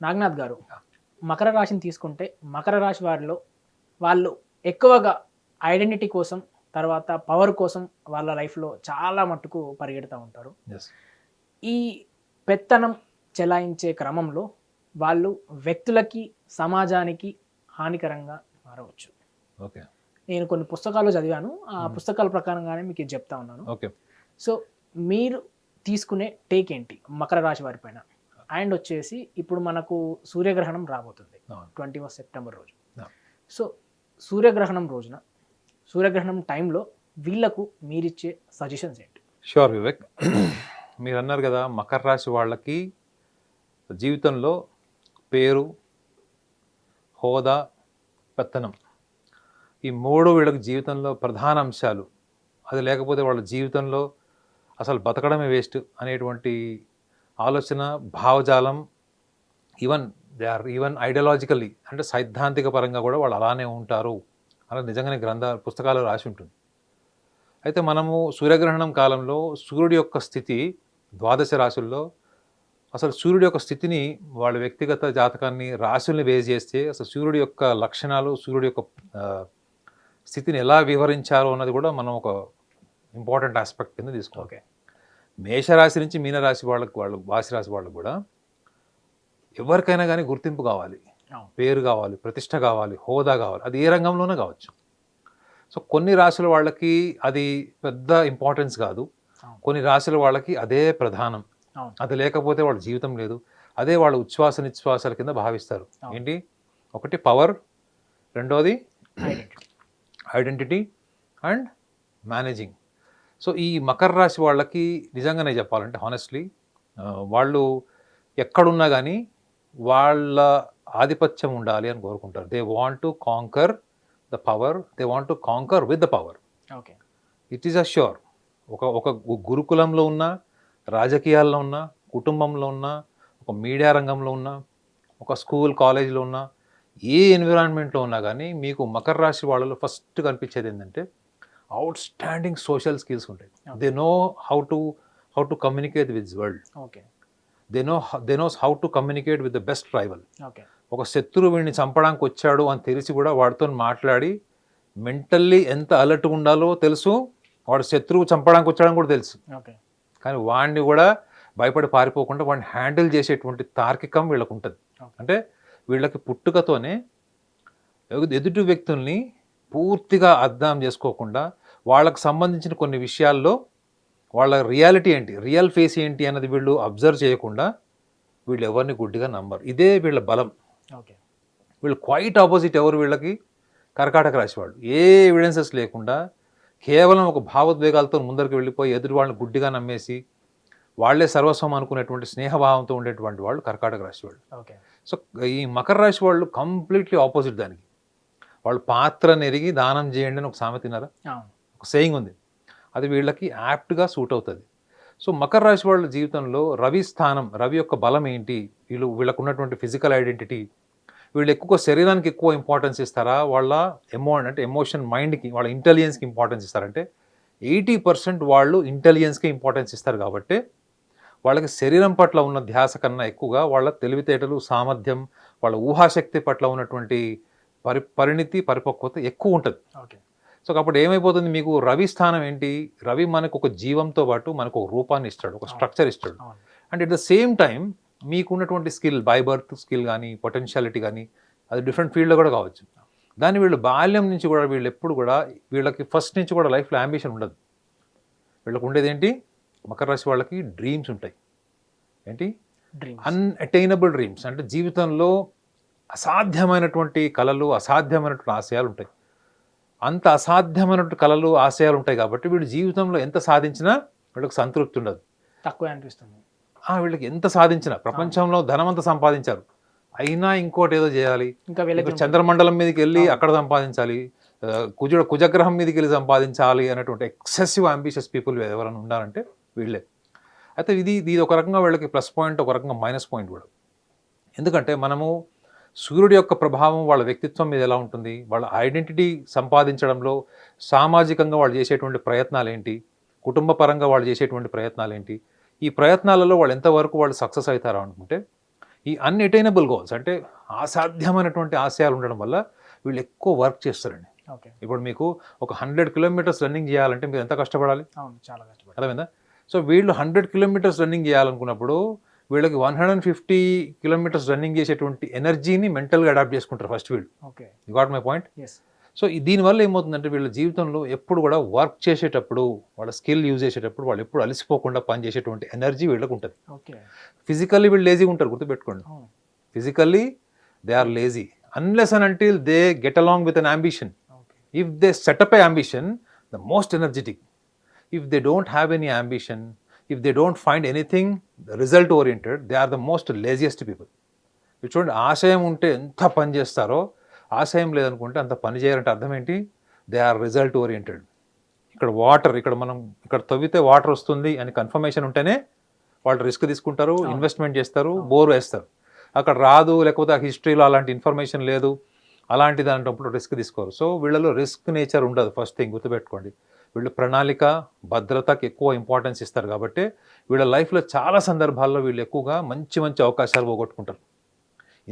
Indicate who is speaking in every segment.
Speaker 1: నాగనాథ్ గారు, మకర రాశిని తీసుకుంటే మకర రాశి వారిలో వాళ్ళు ఎక్కువగా ఐడెంటిటీ కోసం, తర్వాత పవర్ కోసం వాళ్ళ లైఫ్లో చాలా మట్టుకు పరిగెడుతూ ఉంటారు.
Speaker 2: ఎస్
Speaker 1: ఈ పెత్తనం చెలాయించే క్రమంలో వాళ్ళు వ్యక్తులకి, సమాజానికి హానికరంగా మారవచ్చు.
Speaker 2: ఓకే
Speaker 1: నేను కొన్ని పుస్తకాలు చదివాను. ఆ పుస్తకాల ప్రకారంగానే మీకు ఇది చెప్తా ఉన్నాను.
Speaker 2: ఓకే
Speaker 1: సో మీరు తీసుకునే టేక్ ఏంటి మకర రాశి వారి పైన? అండ్ వచ్చేసి ఇప్పుడు మనకు సూర్యగ్రహణం రాబోతుంది 21 సెప్టెంబర్ రోజు. సో సూర్యగ్రహణం రోజున, సూర్యగ్రహణం టైంలో వీళ్ళకు మీరిచ్చే సజెషన్స్ ఏంటి?
Speaker 2: ష్యూర్ వివేక్, మీరు అన్నారు కదా మకర రాశి వాళ్ళకి జీవితంలో పేరు, హోదా, పెత్తనం, ఈ మూడు వీళ్ళకి జీవితంలో ప్రధాన అంశాలు. అది లేకపోతే వాళ్ళ జీవితంలో అసలు బతకడమే వేస్ట్ అనేటువంటి ఆలోచన, భావజాలం, ఈవెన్ ఐడియాలజికల్లీ అంటే సైద్ధాంతిక పరంగా కూడా వాళ్ళు అలానే ఉంటారు అలా నిజంగానే పుస్తకాలు రాసి ఉంటుంది. అయితే మనము సూర్యగ్రహణం కాలంలో సూర్యుడి యొక్క స్థితి ద్వాదశ రాశుల్లో, అసలు సూర్యుడి యొక్క స్థితిని వాళ్ళ వ్యక్తిగత జాతకాన్ని రాశుల్ని బేస్ చేస్తే అసలు సూర్యుడి యొక్క లక్షణాలు, సూర్యుడి యొక్క స్థితిని ఎలా వివరించారో అన్నది కూడా మనం ఒక ఇంపార్టెంట్ ఆస్పెక్ట్ కింద తీసుకోవాలి.
Speaker 1: ఓకే,
Speaker 2: మేషరాశి నుంచి మీనరాశి వాళ్ళు వాసి రాశి వాళ్ళకు కూడా ఎవరికైనా కానీ గుర్తింపు కావాలి, పేరు కావాలి, ప్రతిష్ట కావాలి, హోదా కావాలి. అది ఏ రంగంలోనే కావచ్చు. సో కొన్ని రాశుల వాళ్ళకి అది పెద్ద ఇంపార్టెన్స్ కాదు, కొన్ని రాశుల వాళ్ళకి అదే ప్రధానం. అది లేకపోతే వాళ్ళ జీవితం లేదు. అదే వాళ్ళ ఉచ్ఛ్వాస నిశ్వాసాల కింద భావిస్తారు. ఏంటి? ఒకటి పవర్, రెండోది ఐడెంటిటీ అండ్ మేనేజింగ్. సో ఈ మకర రాశి వాళ్ళకి నిజంగానే చెప్పాలంటే హానెస్ట్లీ వాళ్ళు ఎక్కడున్నా కానీ వాళ్ళ ఆధిపత్యం ఉండాలి అని కోరుకుంటారు. They want to conquer the power, they want to conquer with the power.
Speaker 1: Okay,
Speaker 2: it is a sure. ఒక గురుకులంలో ఉన్న, రాజకీయాల్లో ఉన్న, కుటుంబంలో ఉన్న, ఒక మీడియా రంగంలో ఉన్న, ఒక స్కూల్ కాలేజీలో ఉన్న, ఏ ఎన్విరాన్మెంట్లో ఉన్నా కానీ మీకు మకర రాశి వాళ్ళలో ఫస్ట్ కనిపించేది ఏంటంటే అవుట్ స్టాండింగ్ సోషల్ స్కిల్స్ ఉంటాయి. They know how to communicate with world.
Speaker 1: Okay,
Speaker 2: they knows how to communicate with the best rival.
Speaker 1: Okay,
Speaker 2: ఒక శత్రువు వీడిని చంపడానికి వచ్చాడు అని తెలిసి కూడా వాడితో మాట్లాడి మెంటల్లీ ఎంత అలర్ట్గా ఉండాలో తెలుసు. వాడు శత్రువు చంపడానికి వచ్చాడని కూడా తెలుసు.
Speaker 1: ఓకే,
Speaker 2: కానీ వాడిని కూడా భయపడి పారిపోకుండా వాడిని హ్యాండిల్ చేసేటువంటి తార్కికం వీళ్ళకు ఉంటుంది. అంటే వీళ్ళకి పుట్టుకతోనే ఎదుటి వ్యక్తుల్ని పూర్తిగా అర్థం చేసుకోకుండా వాళ్ళకు సంబంధించిన కొన్ని విషయాల్లో వాళ్ళ రియాలిటీ ఏంటి, రియల్ ఫేస్ ఏంటి అన్నది వీళ్ళు అబ్జర్వ్ చేయకుండా వీళ్ళు ఎవరిని గుడ్డిగా నమ్మరు. ఇదే వీళ్ళ బలం.
Speaker 1: ఓకే,
Speaker 2: వీళ్ళు క్వైట్ ఆపోజిట్. ఎవరు వీళ్ళకి? కర్కాటక రాశి వాళ్ళు. ఏ ఎవిడెన్సెస్ లేకుండా కేవలం ఒక భావోద్వేగాలతో ముందరికి వెళ్ళిపోయి ఎదుటి వాళ్ళని గుడ్డిగా నమ్మేసి వాళ్ళే సర్వస్వం అనుకునేటువంటి స్నేహభావంతో ఉండేటువంటి వాళ్ళు కర్కాటక రాశి వాళ్ళు.
Speaker 1: ఓకే.
Speaker 2: సో ఈ మకర రాశి వాళ్ళు కంప్లీట్లీ ఆపోజిట్ దానికి. వాళ్ళు పాత్ర నెరిగి దానం చేయండి అని ఒక సామెత తిన్నారా? ఒక సేయింగ్ ఉంది. అది వీళ్ళకి యాప్ట్గా సూట్ అవుతుంది. సో మకర రాశి వాళ్ళ జీవితంలో రవి స్థానం, రవి యొక్క బలం ఏంటి, వీళ్ళకు ఉన్నటువంటి ఫిజికల్ ఐడెంటిటీ, వీళ్ళు ఎక్కువ శరీరానికి ఎక్కువ ఇంపార్టెన్స్ ఇస్తారా, వాళ్ళ ఎమోషన్ మైండ్కి, వాళ్ళ ఇంటెలిజెన్స్కి ఇంపార్టెన్స్ ఇస్తారంటే 80% వాళ్ళు ఇంటెలిజెన్స్కి ఇంపార్టెన్స్ ఇస్తారు. కాబట్టి వాళ్ళకి శరీరం పట్ల ఉన్న ధ్యాస కన్నా ఎక్కువగా వాళ్ళ తెలివితేటలు, సామర్థ్యం, వాళ్ళ ఊహాశక్తి పట్ల ఉన్నటువంటి పరిణితి, పరిపక్వత ఎక్కువ ఉంటుంది.
Speaker 1: ఓకే.
Speaker 2: సో కాబట్టి ఏమైపోతుంది, మీకు రవి స్థానం ఏంటి, రవి మనకు ఒక జీవంతో పాటు మనకు ఒక రూపాన్ని ఇస్తాడు, ఒక స్ట్రక్చర్ ఇస్తాడు. And at the same time మీకు ఉన్నటువంటి స్కిల్, బై బర్త్ స్కిల్ కానీ, పొటెన్షియాలిటీ కానీ, అది డిఫరెంట్ ఫీల్డ్లో కూడా కావచ్చు. దాన్ని వీళ్ళు బాల్యం నుంచి కూడా వీళ్ళు ఎప్పుడు కూడా వీళ్ళకి ఫస్ట్ నుంచి కూడా లైఫ్లో అంబిషన్ ఉండదు. వీళ్ళకు ఉండేది ఏంటి, మకర రాశి వాళ్ళకి డ్రీమ్స్ ఉంటాయి. ఏంటి? అన్అటైనబుల్ డ్రీమ్స్. అంటే జీవితంలో అసాధ్యమైనటువంటి కళలు, అసాధ్యమైనటువంటి ఆశయాలు ఉంటాయి. అంత అసాధ్యమైనటువంటి కళలు, ఆశయాలు ఉంటాయి కాబట్టి వీళ్ళు జీవితంలో ఎంత సాధించినా వీళ్ళకి సంతృప్తి ఉండదు,
Speaker 1: తక్కువ అనిపిస్తుంది.
Speaker 2: వీళ్ళకి ఎంత సాధించినా, ప్రపంచంలో ధనమంతా సంపాదించారు, అయినా ఇంకోటి ఏదో చేయాలి, ఇంకా చంద్రమండలం మీదకి వెళ్ళి అక్కడ సంపాదించాలి, కుజగ్రహం మీదకి వెళ్ళి సంపాదించాలి అనేటువంటి ఎక్సెసివ్ అంబిషియస్ పీపుల్ ఎవరైనా ఉండాలంటే వీళ్ళే. అయితే ఇది ఒక రకంగా వీళ్ళకి ప్లస్ పాయింట్, ఒక రకంగా మైనస్ పాయింట్ కూడా. ఎందుకంటే మనము సూర్యుడి యొక్క ప్రభావం వాళ్ళ వ్యక్తిత్వం మీద ఎలా ఉంటుంది, వాళ్ళ ఐడెంటిటీ సంపాదించడంలో సామాజికంగా వాళ్ళు చేసేటువంటి ప్రయత్నాలు ఏంటి, కుటుంబ పరంగా వాళ్ళు చేసేటువంటి ప్రయత్నాలు ఏంటి, ఈ ప్రయత్నాలలో వాళ్ళు ఎంతవరకు వాళ్ళు సక్సెస్ అవుతారు అనుకుంటే ఈ అన్అటైనబుల్ గోల్స్ అంటే అసాధ్యమైనటువంటి ఆశయాలు ఉండడం వల్ల వీళ్ళు ఎక్కువ వర్క్ చేస్తారండి.
Speaker 1: ఓకే.
Speaker 2: ఇప్పుడు మీకు ఒక 100 కిలోమీటర్స్ రన్నింగ్ చేయాలంటే మీరు ఎంత కష్టపడాలి?
Speaker 1: అవును, చాలా కష్టపడాలి.
Speaker 2: అర్థమైందా? సో వీళ్ళు 100 కిలోమీటర్స్ రన్నింగ్ చేయాలనుకున్నప్పుడు వీళ్ళకి 150 కిలోమీటర్స్ రన్నింగ్ చేసేటువంటి ఎనర్జీని మెంటల్గా అడాప్ట్ చేసుకుంటారు ఫస్ట్ వీళ్ళు.
Speaker 1: Okay.
Speaker 2: You got my point?
Speaker 1: Yes.
Speaker 2: So దీనివల్ల ఏమవుతుందంటే వీళ్ళ జీవితంలో ఎప్పుడు కూడా వర్క్ చేసేటప్పుడు, వాళ్ళ స్కిల్ యూజ్ చేసేటప్పుడు వాళ్ళు ఎప్పుడు అలసిపోకుండా పని చేసేటువంటి ఎనర్జీ వీళ్ళకి ఉంటుంది.
Speaker 1: ఓకే.
Speaker 2: ఫిజికల్లీ వీళ్ళు లేజీగా ఉంటారు, గుర్తుపెట్టుకోండి.
Speaker 1: అవును.
Speaker 2: Physically they are lazy unless and until they get along with an ambition.
Speaker 1: Okay.
Speaker 2: If they set up a ambition, the most energetic. If they don't have any ambition, if they don't find anything result oriented, they are the most laziest people. మీరు చూడండి, ఆశయం ఉంటే ఎంత పని చేస్తారో, ఆశయం లేదనుకుంటే అంత పని చేయాలంటే అర్థం ఏంటి? They are result oriented. ఇక్కడ వాటర్, ఇక్కడ తవ్వితే వాటర్ వస్తుంది అని కన్ఫర్మేషన్ ఉంటేనే వాళ్ళు రిస్క్ తీసుకుంటారు, ఇన్వెస్ట్మెంట్ చేస్తారు, బోర్ వేస్తారు. అక్కడ రాదు, లేకపోతే ఆ హిస్టరీలో అలాంటి ఇన్ఫర్మేషన్ లేదు, అలాంటి దాంట్లో రిస్క్ తీసుకోరు. సో వీళ్ళలో రిస్క్ నేచర్ ఉండదు. ఫస్ట్ థింగ్ గుర్తుపెట్టుకోండి. వీళ్ళు ప్రణాళిక, భద్రతకి ఎక్కువ ఇంపార్టెన్స్ ఇస్తారు. కాబట్టి వీళ్ళ లైఫ్లో చాలా సందర్భాల్లో వీళ్ళు ఎక్కువగా మంచి మంచి అవకాశాలు పోగొట్టుకుంటారు.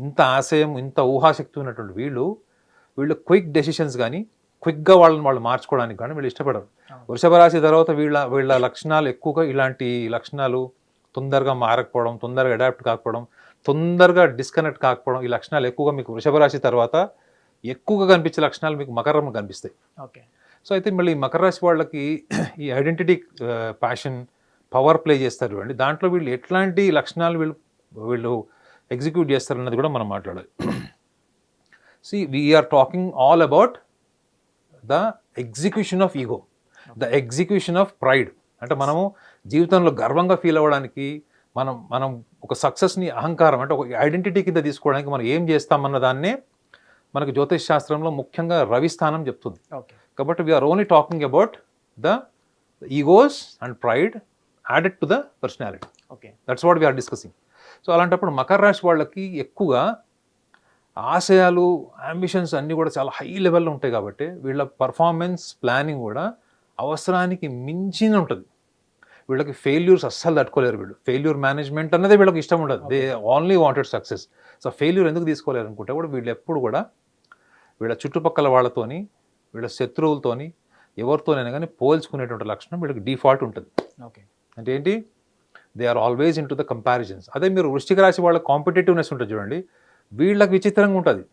Speaker 2: ఇంత ఆశయం, ఇంత ఊహాశక్తి ఉన్నటువంటి వీళ్ళు క్విక్ డెసిషన్స్ కానీ, క్విక్గా వాళ్ళు మార్చుకోవడానికి కానీ వీళ్ళు ఇష్టపడరు. వృషభ రాశి తర్వాత వీళ్ళ లక్షణాలు ఎక్కువగా ఇలాంటి లక్షణాలు, తొందరగా మారకపోవడం, తొందరగా అడాప్ట్ కాకపోవడం, తొందరగా డిస్కనెక్ట్ కాకపోవడం, ఈ లక్షణాలు ఎక్కువగా మీకు వృషభ రాశి తర్వాత ఎక్కువగా కనిపించే లక్షణాలు మీకు మకర రాశిలో కనిపిస్తాయి.
Speaker 1: ఓకే.
Speaker 2: సో అయితే మళ్ళీ మకర రాశి వాళ్ళకి ఈ ఐడెంటిటీ, ప్యాషన్, పవర్ ప్లే చేస్తారు చూడండి. దాంట్లో వీళ్ళు ఎట్లాంటి లక్షణాలు వీళ్ళు ఎగ్జిక్యూట్ చేస్తారు అన్నది కూడా మనం మాట్లాడాలి. See we're talking all about the execution of ego, the execution of pride. అంటే మనము జీవితంలో గర్వంగా ఫీల్ అవ్వడానికి, మనం ఒక సక్సెస్ని అహంకారం అంటే ఒక ఐడెంటిటీ కింద తీసుకోవడానికి మనం ఏం చేస్తామన్న దాన్నే మనకు జ్యోతిష్ శాస్త్రంలో ముఖ్యంగా రవి స్థానం చెప్తుంది.
Speaker 1: ఓకే.
Speaker 2: కాబట్టి we're only talking about the egos and pride added to the personality.
Speaker 1: Okay.
Speaker 2: That's what we're discussing. So అలాంటప్పుడు మకర రాశి వాళ్ళకి ఎక్కువగా ఆశయాలు, అంబిషన్స్ అన్నీ కూడా చాలా హై లెవెల్లో ఉంటాయి. కాబట్టి వీళ్ళ పర్ఫార్మెన్స్ ప్లానింగ్ కూడా అవసరానికి మించిన ఉంటుంది. వీళ్ళకి ఫెయిల్యూర్స్ అస్సలు తట్టుకోలేరు. ఫెయిల్యూర్ మేనేజ్మెంట్ అన్నది వీళ్ళకి ఇష్టం ఉండదు. They only wanted success. So failure ఎందుకు తీసుకోలేరు అనుకుంటే కూడా వీళ్ళు ఎప్పుడు కూడా వీళ్ళ చుట్టుపక్కల వాళ్ళతోని, వీళ్ళ శత్రువులతోని, ఎవరితోనైనా కానీ పోల్చుకునేటువంటి లక్షణం వీళ్ళకి డిఫాల్ట్ ఉంటుంది.
Speaker 1: ఓకే.
Speaker 2: అంటే ఏంటి? They are always into the comparisons. అదే మీరు వృశ్చిక రాశి వాళ్ళ కాంపిటేటివ్నెస్ ఉంటుంది చూడండి, వీళ్ళకి విచిత్రంగా ఉంటుంది.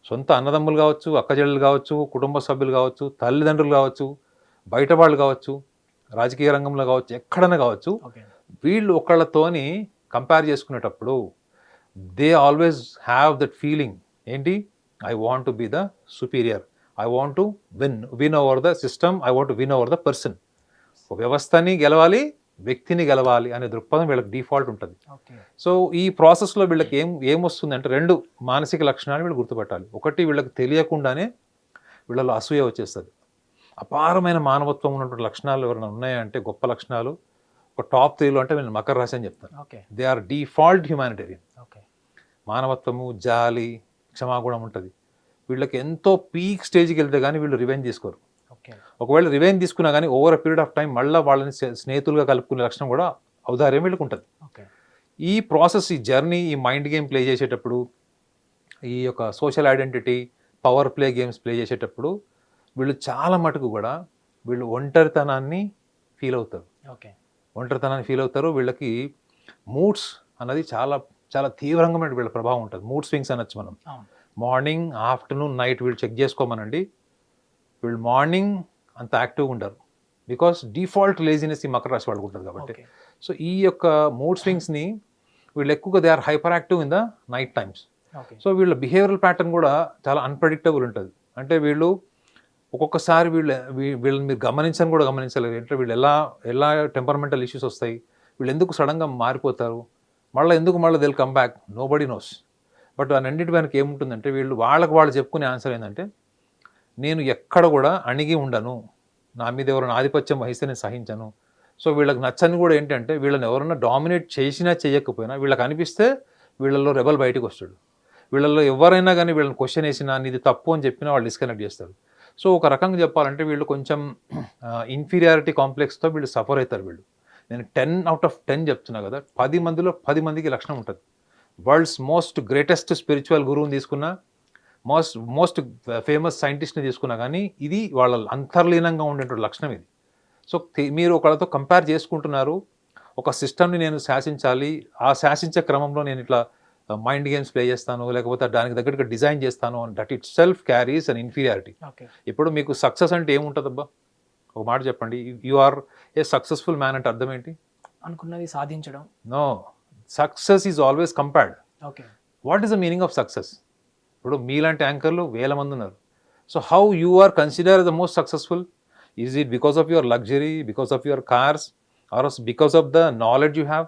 Speaker 2: సొంత అన్నదమ్ములు కావచ్చు, అక్కచెల్లెలు కావచ్చు, కుటుంబ సభ్యులు కావచ్చు, తల్లిదండ్రులు కావచ్చు, బయట వాళ్ళు కావచ్చు, రాజకీయ రంగంలో కావచ్చు, ఎక్కడైనా కావచ్చు, వీళ్ళు ఒకళ్ళతోని కంపేర్ చేసుకునేటప్పుడు they always have that feeling. ఏంటి? I want to be the superior, I want to win over the system, I want to win over the person. వ్యవస్థని గెలవాలి, వ్యక్తిని గెలవాలి అనే దృక్పథం వీళ్ళకి డిఫాల్ట్ ఉంటుంది. సో ఈ ప్రాసెస్లో వీళ్ళకి ఏమొస్తుంది అంటే రెండు మానసిక లక్షణాలు వీళ్ళు గుర్తుపట్టాలి. ఒకటి, వీళ్ళకి తెలియకుండానే వీళ్ళలో అసూయ వచ్చేస్తుంది. అపారమైన మానవత్వం ఉన్నటువంటి లక్షణాలు ఎవరైనా ఉన్నాయంటే, గొప్ప లక్షణాలు ఒక టాప్ 3లో అంటే నేను మకర రాశి అని చెప్తాను. They are default humanitarian. మానవత్వము, జాలి, క్షమాగుణం ఉంటుంది వీళ్ళకి. ఎంతో పీక్ స్టేజ్కి వెళ్తే కానీ వీళ్ళు రివెంజ్ తీసుకోరు. ఒకవేళ రివెంజ్ తీసుకున్నా కానీ over a period of time మళ్ళీ వాళ్ళని స్నేహితులుగా కలుపుకునే లక్షణం కూడా ఔదార్యం వీళ్ళకి ఉంటుంది. ఈ ప్రాసెస్, ఈ జర్నీ, ఈ మైండ్ గేమ్ ప్లే చేసేటప్పుడు, ఈ యొక్క social identity, power play games play చేసేటప్పుడు వీళ్ళు చాలా మటుకు కూడా వీళ్ళు ఒంటరితనాన్ని ఫీల్ అవుతారు. ఒంటరితనాన్ని ఫీల్ అవుతారు. వీళ్ళకి మూడ్స్ అన్నది చాలా చాలా తీవ్రంగా వీళ్ళ ప్రభావం ఉంటుంది. మూడ్ స్వింగ్స్ అనొచ్చు మనం. మార్నింగ్, ఆఫ్టర్నూన్, నైట్ వీళ్ళు చెక్ చేసుకోమనండి. వీళ్ళు మార్నింగ్ అంత యాక్టివ్గా ఉండరు. బికాస్ డిఫాల్ట్ లేజినెస్ ఈ మకర రాశి వాళ్ళకు ఉంటుంది కాబట్టి. సో ఈ యొక్క మూడ్ స్వింగ్స్ని వీళ్ళు ఎక్కువగా they are hyper active in the night times. So వీళ్ళ బిహేవియరల్ ప్యాటర్న్ కూడా చాలా అన్ప్రెడిక్టబుల్ ఉంటుంది. అంటే వీళ్ళు ఒక్కొక్కసారి వీళ్ళని మీరు గమనించలేరు. అంటే వీళ్ళు ఎలా టెంపర్మెంటల్ ఇష్యూస్ వస్తాయి, వీళ్ళు ఎందుకు సడన్గా మారిపోతారు, మళ్ళీ they'll come back, nobody knows. But అన్నింటి వెనక ఏముంటుందంటే వాళ్ళు చెప్పుకునే ఆన్సర్ ఏంటంటే, నేను ఎక్కడ కూడా అణిగి ఉండను, నా మీద ఎవరైనా ఆధిపత్యం వహిస్తే నేను సహించను. సో వీళ్ళకి నచ్చని కూడా ఏంటంటే, వీళ్ళని ఎవరైనా డామినేట్ చేసినా చేయకపోయినా వీళ్ళకి అనిపిస్తే వీళ్ళల్లో రెబల్ బయటకు వస్తాడు. వీళ్ళల్లో ఎవరైనా కానీ వీళ్ళని క్వశ్చన్ వేసినా, నీది తప్పు అని చెప్పినా వాళ్ళు డిస్కనెక్ట్ చేస్తారు. సో ఒక రకంగా చెప్పాలంటే వీళ్ళు కొంచెం ఇన్ఫీరియారిటీ కాంప్లెక్స్తో వీళ్ళు సఫర్ అవుతారు. నేను 10 out of 10 చెప్తున్నా కదా, 10 మందిలో 10 మందికి లక్షణం ఉంటుంది. వరల్డ్స్ మోస్ట్ గ్రేటెస్ట్ స్పిరిచువల్ గురువుని తీసుకున్నా, మోస్ట్ ఫేమస్ సైంటిస్ట్ని తీసుకున్నా కానీ ఇది వాళ్ళ అంతర్లీనంగా ఉండేటువంటి లక్షణం ఇది. సో మీరు ఒకళ్ళతో కంపేర్ చేసుకుంటున్నారు, ఒక సిస్టమ్ని నేను శాసించాలి, ఆ శాసించే క్రమంలో నేను ఇట్లా మైండ్ గేమ్స్ ప్లే చేస్తాను, లేకపోతే దానికి దగ్గరగా డిజైన్ చేస్తాను, and that itself carries an inferiority. ఇప్పుడు మీకు సక్సెస్ అంటే ఏముంటుందబ్బా? ఒక మాట చెప్పండి. You are a successful man అంటే అర్థం ఏంటి?
Speaker 1: అనుకున్నది సాధించడం.
Speaker 2: No, success is always compared.
Speaker 1: Okay,
Speaker 2: what is the meaning of success? ఇప్పుడు మీలాంటి యాంకర్లు వేల మంది ఉన్నారు. So how you are consider the most successful? Is it because of your luxury, because of your cars, or because of the knowledge you have?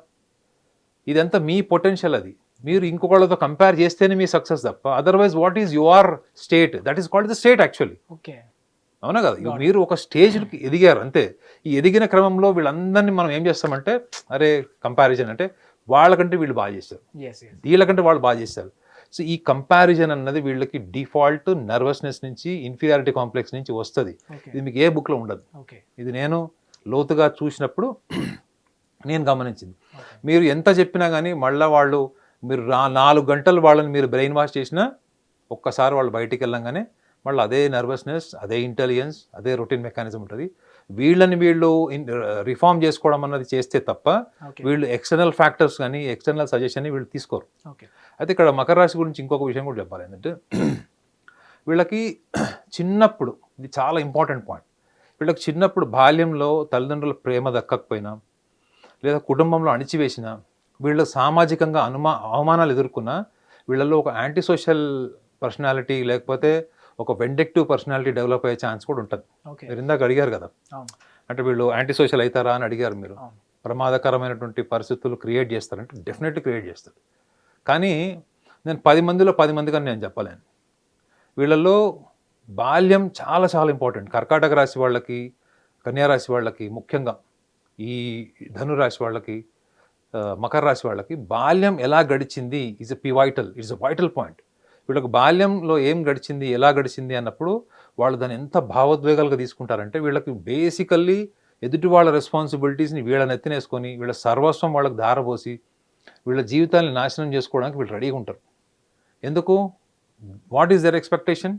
Speaker 2: ఇదంతా మీ potential. అది మీరు ఇంకొకళ్ళతో compare చేస్తేనే మీ సక్సెస్ తప్ప, otherwise what is your state? That is called the state actually.
Speaker 1: Okay,
Speaker 2: అవునా కదా? మీరు ఒక స్టేజ్కి ఎదిగారు అంతే. ఈ ఎదిగిన క్రమంలో వీళ్ళందరినీ మనం ఏం చేస్తామంటే, అరే కంపారిజన్ అంటే వాళ్ళకంటే వీళ్ళు బాగా చేశారు, వీళ్ళకంటే వాళ్ళు బాగా చేశారు. సో ఈ కంపారిజన్ అన్నది వీళ్ళకి డిఫాల్ట్ నర్వస్నెస్ నుంచి, ఇన్ఫీరియారిటీ కాంప్లెక్స్ నుంచి వస్తుంది. ఇది మీకు ఏ బుక్లో ఉండదు. ఇది నేను లోతుగా చూసినప్పుడు నేను గమనించింది. మీరు ఎంత చెప్పినా కానీ మళ్ళీ వాళ్ళు, మీరు 4 గంటలు వాళ్ళని మీరు బ్రెయిన్ వాష్ చేసినా ఒక్కసారి వాళ్ళు బయటికి వెళ్ళంగానే మళ్ళీ అదే నర్వస్నెస్, అదే ఇంటెలిజెన్స్, అదే రొటీన్ మెకానిజం ఉంటుంది. వీళ్ళని వీళ్ళు రిఫార్మ్ చేసుకోవడం అన్నది చేస్తే తప్ప వీళ్ళు ఎక్స్టర్నల్ ఫ్యాక్టర్స్ కానీ ఎక్స్టర్నల్ సజెషన్ వీళ్ళు తీసుకోరు. అయితే ఇక్కడ మకర రాశి గురించి ఇంకొక విషయం కూడా చెప్పాలి. ఏంటంటే వీళ్ళకి చిన్నప్పుడు, ఇది చాలా ఇంపార్టెంట్ పాయింట్, వీళ్ళకి చిన్నప్పుడు బాల్యంలో తల్లిదండ్రుల ప్రేమ దక్కకపోయినా, లేదా కుటుంబంలో అణిచివేసిన, వీళ్ళు సామాజికంగా అవమానాలు ఎదుర్కొన్నా, వీళ్ళలో ఒక యాంటీ సోషల్ పర్సనాలిటీ లేకపోతే ఒక వెండెక్టివ్ పర్సనాలిటీ డెవలప్ అయ్యే ఛాన్స్ కూడా ఉంటుంది. మీరు ఇందాక అడిగారు కదా, అంటే వీళ్ళు యాంటీ సోషల్ అవుతారా అని అడిగారు మీరు. ప్రమాదకరమైనటువంటి పరిస్థితులు క్రియేట్ చేస్తారంటే డెఫినెట్లీ క్రియేట్ చేస్తారు. కానీ నేను 10 మందిలో 10 మంది కానీ నేను చెప్పలేను. వీళ్ళల్లో బాల్యం చాలా చాలా ఇంపార్టెంట్. కర్కాటక రాశి వాళ్ళకి, కన్యా రాశి వాళ్ళకి, ముఖ్యంగా ఈ ధనురాశి వాళ్ళకి, మకర రాశి వాళ్ళకి బాల్యం ఎలా గడిచింది ఇట్స్ ఎ వైటల్ పాయింట్. వీళ్ళకి బాల్యంలో ఏం గడిచింది, ఎలా గడిచింది అన్నప్పుడు వాళ్ళు దాన్ని ఎంత భావోద్వేగాలుగా తీసుకుంటారంటే, వీళ్ళకి బేసికల్లీ ఎదుటి వాళ్ళ రెస్పాన్సిబిలిటీస్ని వీళ్ళని ఎత్తినేసుకొని, వీళ్ళ సర్వస్వం వాళ్ళకి ధారపోసి, వీళ్ళ జీవితాన్ని నాశనం చేసుకోవడానికి వీళ్ళు రెడీగా ఉంటారు. ఎందుకు? What is their expectation?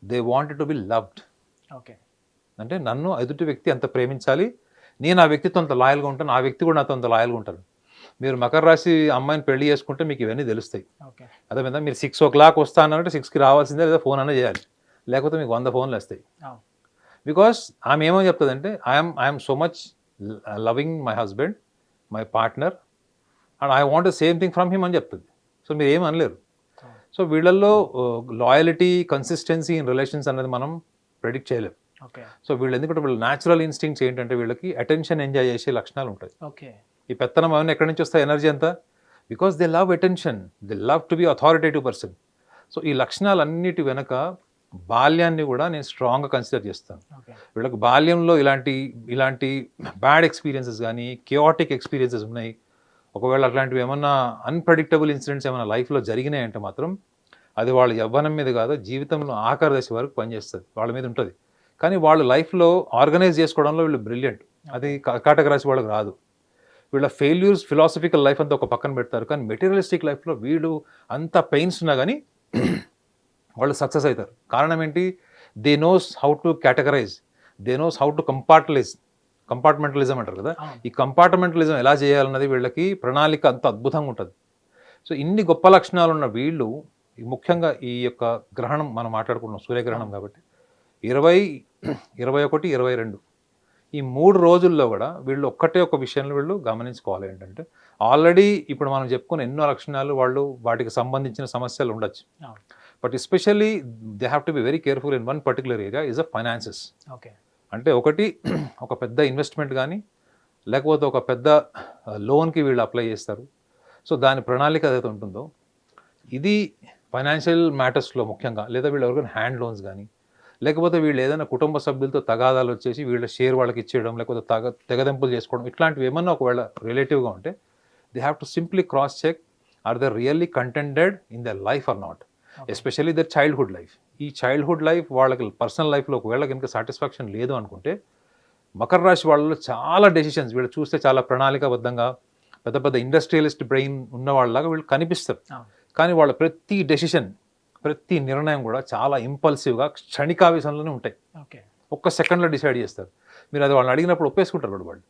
Speaker 2: They wanted to be loved. అంటే నన్ను ఎదుటి వ్యక్తి అంత ప్రేమించాలి, నేను ఆ వ్యక్తితో అంత లాయల్గా ఉంటాను, ఆ వ్యక్తి కూడా నాతో అంత లాయల్గా ఉంటాను. మీరు మకర రాశి అమ్మాయిని పెళ్లి చేసుకుంటే మీకు ఇవన్నీ తెలుస్తాయి. అదే మీద మీరు 6 o'clock వస్తానంటే 6కి రావాల్సిందే, లేదా ఫోన్ అనే చేయాలి, లేకపోతే మీకు 100 ఫోన్లు వస్తాయి. బికాస్ ఆమె ఏమో చెప్తుందంటే, I'm so much loving my husband, my partner, and I want the same thing from him అని చెప్తుంది. సో మీరు ఏం అనలేరు. సో వీళ్ళల్లో లాయలిటీ, కన్సిస్టెన్సీ ఇన్ రిలేషన్స్ అనేది మనం ప్రెడిక్ట్ చేయలేము. సో వీళ్ళు ఎందుకంటే వీళ్ళ న్యాచురల్ ఇన్స్టింక్ట్స్ ఏంటంటే, వీళ్ళకి అటెన్షన్ ఎంజాయ్ చేసే లక్షణాలు ఉంటాయి. ఈ పెత్తనం అవన్నీ ఎక్కడి నుంచి వస్తాయి, ఎనర్జీ అంతా? Because they love attention, they love to be authoritative person. So ఈ లక్షణాలన్నిటి వెనక బాల్యాన్ని కూడా నేను స్ట్రాంగ్గా కన్సిడర్ చేస్తాను. వీళ్ళకి బాల్యంలో ఇలాంటి బ్యాడ్ ఎక్స్పీరియన్సెస్ కానీ, కియాటిక్ ఎక్స్పీరియన్సెస్ ఉన్నాయి. ఒకవేళ అట్లాంటివి ఏమన్నా అన్ప్రెడిక్టబుల్ ఇన్సిడెంట్స్ ఏమైనా లైఫ్లో జరిగినాయంటే మాత్రం అది వాళ్ళ యవ్వనం మీద కాదు, జీవితంలో ఆఖరి దశ వరకు పనిచేస్తుంది, వాళ్ళ మీద ఉంటుంది. కానీ వాళ్ళు లైఫ్లో ఆర్గనైజ్ చేసుకోవడంలో వీళ్ళు బ్రిలియంట్. అది కర్కాటక రాశి వాళ్ళకి రాదు. వీళ్ళ ఫెయిల్యూర్స్, ఫిలాసఫికల్ లైఫ్ అంతా ఒక పక్కన పెడతారు, కానీ మెటీరియలిస్టిక్ లైఫ్లో వీళ్ళు అంత పెయిన్స్ ఉన్నా కానీ వాళ్ళు సక్సెస్ అవుతారు. కారణం ఏంటి? They knows how to categorize, they knows how to compartmentalism అంటారు కదా, ఈ కంపార్ట్మెంటలిజం ఎలా చేయాలన్నది వీళ్ళకి ప్రణాళిక అంత అద్భుతంగా ఉంటుంది. సో ఇన్ని గొప్ప లక్షణాలు ఉన్న వీళ్ళు, ముఖ్యంగా ఈ యొక్క గ్రహణం మనం మాట్లాడుకున్నాం, సూర్యగ్రహణం కాబట్టి 20, 21, 22 ఈ 3 రోజుల్లో కూడా వీళ్ళు ఒక్కటే ఒక విషయంలో వీళ్ళు గమనించుకోవాలి. ఏంటంటే ఆల్రెడీ ఇప్పుడు మనం చెప్పుకున్న ఎన్నో లక్షణాలు, వాళ్ళు వాటికి సంబంధించిన సమస్యలు ఉండొచ్చు, but especially they have to be very careful in one particular area is the finances. అంటే ఒక పెద్ద ఇన్వెస్ట్మెంట్ కానీ, లేకపోతే ఒక పెద్ద లోన్కి వీళ్ళు అప్లై చేస్తారు. సో దాని ప్రణాళిక ఏదైతే ఉంటుందో, ఇది ఫైనాన్షియల్ మ్యాటర్స్లో ముఖ్యంగా, లేదా వీళ్ళు ఎవరికైనా హ్యాండ్ లోన్స్ కానీ, లేకపోతే వీళ్ళు ఏదైనా కుటుంబ సభ్యులతో తగాదాలు వచ్చేసి వీళ్ళ షేర్ వాళ్ళకి ఇచ్చేయడం, లేకపోతే తెగదెంపులు చేసుకోవడం, ఇట్లాంటివి ఏమన్నా ఒకవేళ రిలేటివ్గా ఉంటే they have to simply cross check, or they really contented in their life or not, especially their childhood life. ఈ చైల్డ్హుడ్ లైఫ్ వాళ్ళకి పర్సనల్ లైఫ్లో ఒకవేళ కనుక సాటిస్ఫాక్షన్ లేదు అనుకుంటే, మకర రాశి వాళ్ళలో చాలా డెసిషన్స్ వీళ్ళు చూస్తే చాలా ప్రణాళికాబద్ధంగా పెద్ద పెద్ద ఇండస్ట్రియలిస్ట్ బ్రెయిన్ ఉన్న వాళ్ళలాగా వీళ్ళు కనిపిస్తారు.
Speaker 1: అవును.
Speaker 2: కానీ వాళ్ళ ప్రతి డెసిషన్, ప్రతి నిర్ణయం కూడా చాలా ఇంపల్సివ్గా క్షణికావేశంలోనే ఉంటాయి.
Speaker 1: ఓకే.
Speaker 2: ఒక్క సెకండ్లో డిసైడ్ చేస్తారు. మీరు అది వాళ్ళని అడిగినప్పుడు ఒప్పేసుకుంటారు వాళ్ళు.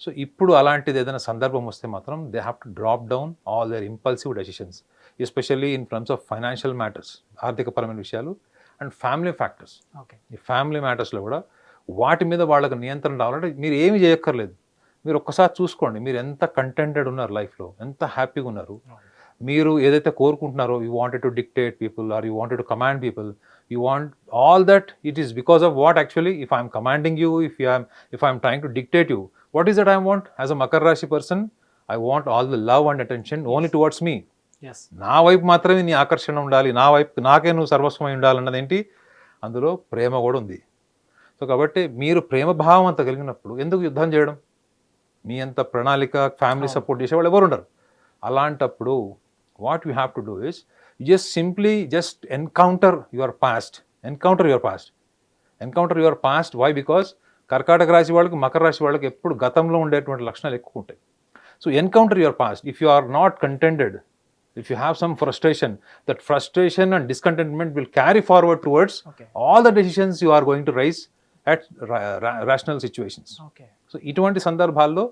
Speaker 2: సో ఇప్పుడు అలాంటిది ఏదైనా సందర్భం వస్తే మాత్రం they have to drop down all their impulsive decisions, especially in terms of financial matters, ఆర్థికపరమైన విషయాలు అండ్ ఫ్యామిలీ ఫ్యాక్టర్స్.
Speaker 1: ఓకే.
Speaker 2: ఈ ఫ్యామిలీ మ్యాటర్స్లో కూడా వాటి మీద వాళ్ళకి నియంత్రణ రావాలంటే మీరు ఏమి చేయక్కర్లేదు. మీరు ఒక్కసారి చూసుకోండి, మీరు ఎంత కంటెంటెడ్ ఉన్నారు లైఫ్లో, ఎంత హ్యాపీగా ఉన్నారు. మీరు ఏదైతే కోరుకుంటున్నారో, you wanted to dictate people or you wanted to command people, you want all that, it is because of what actually, if I am commanding you, if I am trying to dictate you, what is that I want as a Makara Rashi person? I want all the love and attention only towards me.
Speaker 1: Yes.
Speaker 2: నా వైపు మాత్రమే నీ ఆకర్షణ ఉండాలి, నా వైపు నాకే నువ్వు సర్వస్వమై ఉండాలి అన్నది ఏంటి, అందులో ప్రేమ కూడా ఉంది. సో కాబట్టి మీరు ప్రేమ భావం అంత కలిగినప్పుడు ఎందుకు యుద్ధం చేయడం? మీ అంత ప్రణాళిక, ఫ్యామిలీ సపోర్ట్ చేసేవాళ్ళు ఎవరు ఉండరు. అలాంటప్పుడు what you have to do is you just simply encounter your past. Why? Because కర్కాటక రాశి వాళ్ళకి, మకర రాశి వాళ్ళకి ఎప్పుడు గతంలో ఉండేటువంటి లక్షణాలు ఎక్కువ ఉంటాయి. So encounter your past. If you are not contented, if you have some frustration, that frustration and discontentment will carry forward towards all the decisions you are going to raise at rational situations.
Speaker 1: Okay.
Speaker 2: So ఇటువంటి సందర్భాల్లో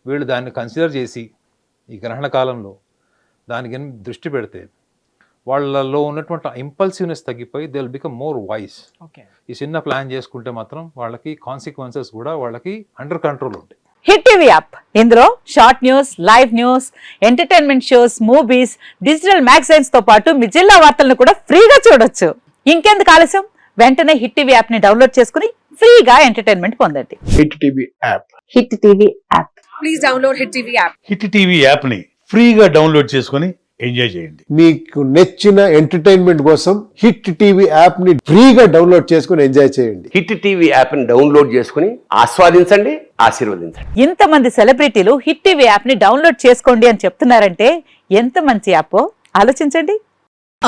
Speaker 2: వీళ్ళు దాన్ని consider చేసి ఈ గ్రహణ కాలంలో దానికి దృష్టి పెడితే వాళ్ళలో ఉన్నటువంటి ఇంపల్సివ్నెస్ తగ్గిపోయి they will become more wise. ఈ చిన్న ప్లాన్ చేసుకుంటే మాత్రం వాళ్ళకి కాన్సిక్వెన్సెస్ కూడా వాళ్ళకి అండర్ కంట్రోల్ ఉంటాయి.
Speaker 3: హిట్ టీవీ యాప్, ఇందులో short news, live news, entertainment shows, movies, digital magazines తో పాటు మీ జిల్లా వార్తలను కూడా ఫ్రీగా చూడొచ్చు. ఇంకెందుకు ఆలస్యం, వెంటనే హిట్ టీవీ యాప్ ని డౌన్లోడ్ చేసుకుని ఫ్రీగా ఎంటర్టైన్మెంట్ పొందండి.
Speaker 4: Hit TV app.
Speaker 3: Hit TV app.
Speaker 5: Please download hit TV app.
Speaker 4: Hit TV app ని ఫ్రీగా డౌన్లోడ్ చేసుకుని ఎంజాయ్ చేయండి.
Speaker 6: మీకు నచ్చిన ఎంటర్టైన్మెంట్ కోసం హిట్ టీవీ యాప్ ని ఫ్రీగా డౌన్లోడ్ చేసుకుని ఎంజాయ్ చేయండి.
Speaker 7: హిట్ టీవీ యాప్ ని డౌన్లోడ్ చేసుకుని ఆస్వాదించండి, ఆశీర్వదించండి.
Speaker 3: ఇంతమంది సెలబ్రిటీలు హిట్ టీవీ యాప్ ని డౌన్లోడ్ చేసుకోండి అని చెప్తున్నారంటే ఎంత మంచి యాప్ ఆలోచించండి.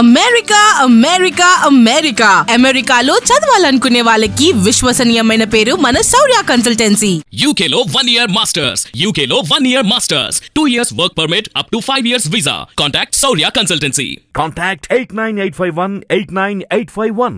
Speaker 5: అమెరికా అమెరికా అమెరికా అమెరికాలో చదవాలనుకునే వాళ్ళకి విశ్వసనీయమైన పేరు మన శౌర్య కన్సల్టెన్సీ.
Speaker 8: UK లో 1 year masters, UK లో 1 year masters, 2 years work permit up to 5 years visa. Contact Saurya Consultancy.
Speaker 9: Contact 89851 89851.